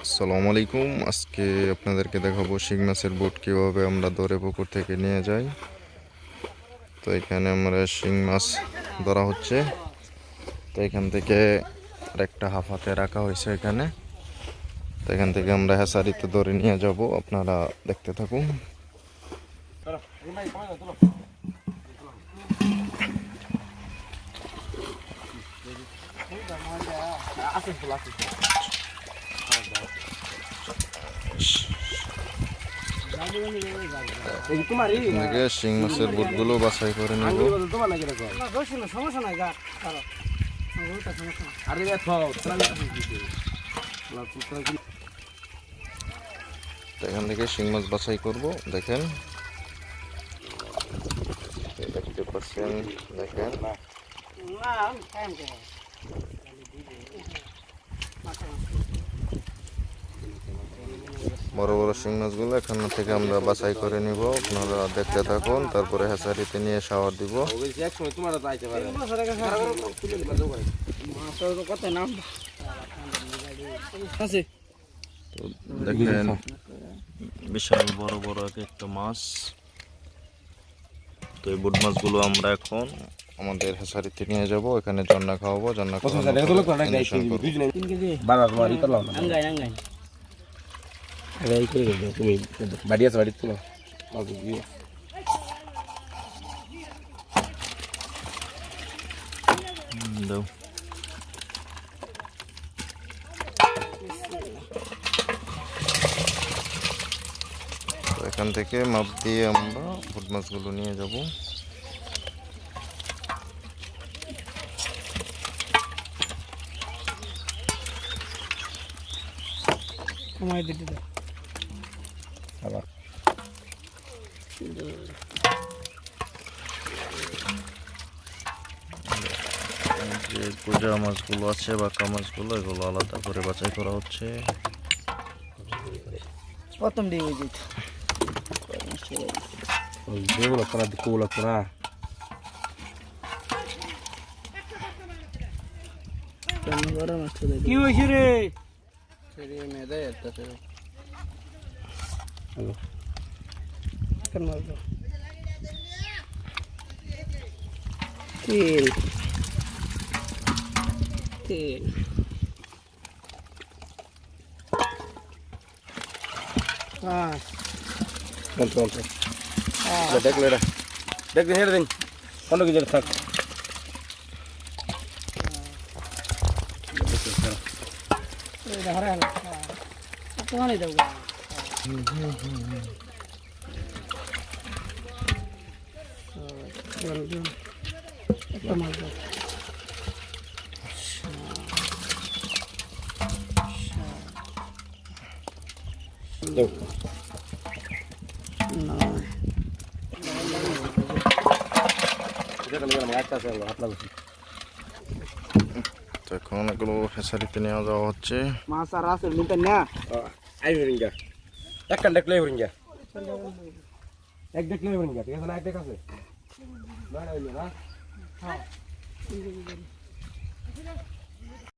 আসসালামু আলাইকুম। আজকে আপনাদেরকে দেখাবো শিং মাছের বোট কীভাবে আমরা ধরে পুকুর থেকে নিয়ে যাই। তো এখানে আমরা শিং মাছ ধরা হচ্ছে। তো এখান থেকে আরেকটা হাফাতে রাখা হয়েছে এখানে। তো এখান থেকে আমরা হ্যাচারিতে ধরে নিয়ে যাব, আপনারা দেখতে থাকুন। শিং মাছের বোটগুলো বাছাই করে নেব। এখান থেকে শিং মাছ বাছাই করব। দেখেন, দেখতে পাচ্ছেন, দেখেন বড় বড় শিং মাছগুলো এখান থেকে আমরা বাছাই করে নিব। আপনারা দেখতে থাকুন, তারপরে হ্যাচারিতে নিয়ে শাওয়ার দিব। দেখেন বিশাল বড় বড় একটা মাছ। তো এই বোট মাছগুলো আমরা এখন আমাদের হ্যাচারিতে নিয়ে যাব। এখানে জন্না খাওয়াবো, জন্না তুমি বাড়ি আছে, বাড়ি তো দাও। এখান থেকে মাপ দিয়ে আমরা বোট মাছগুলো নিয়ে যাব। যে গোজা মাছগুলো আছে, বাঁকা মাছগুলো, এগুলো আলাদা করে বাছাই করা হচ্ছে। প্রথম দিয়ে ওই যেগুলো করা দিকগুলো করা কি হয়েছে রে? মেয়েদের তেল তেল দেখলে দেখ হেঁটে দিন অন্য কিছু থাক। এখন এগুলো হ্যাচারিতে নিয়ে যাওয়া হচ্ছে। মাছ আর আছে মিটার না আই হরিঙ্গা একটা দেখলে হরিঙ্গা এক দেখলে হরিঙ্গা ঠিক আছে না, এক দেখ আছে না না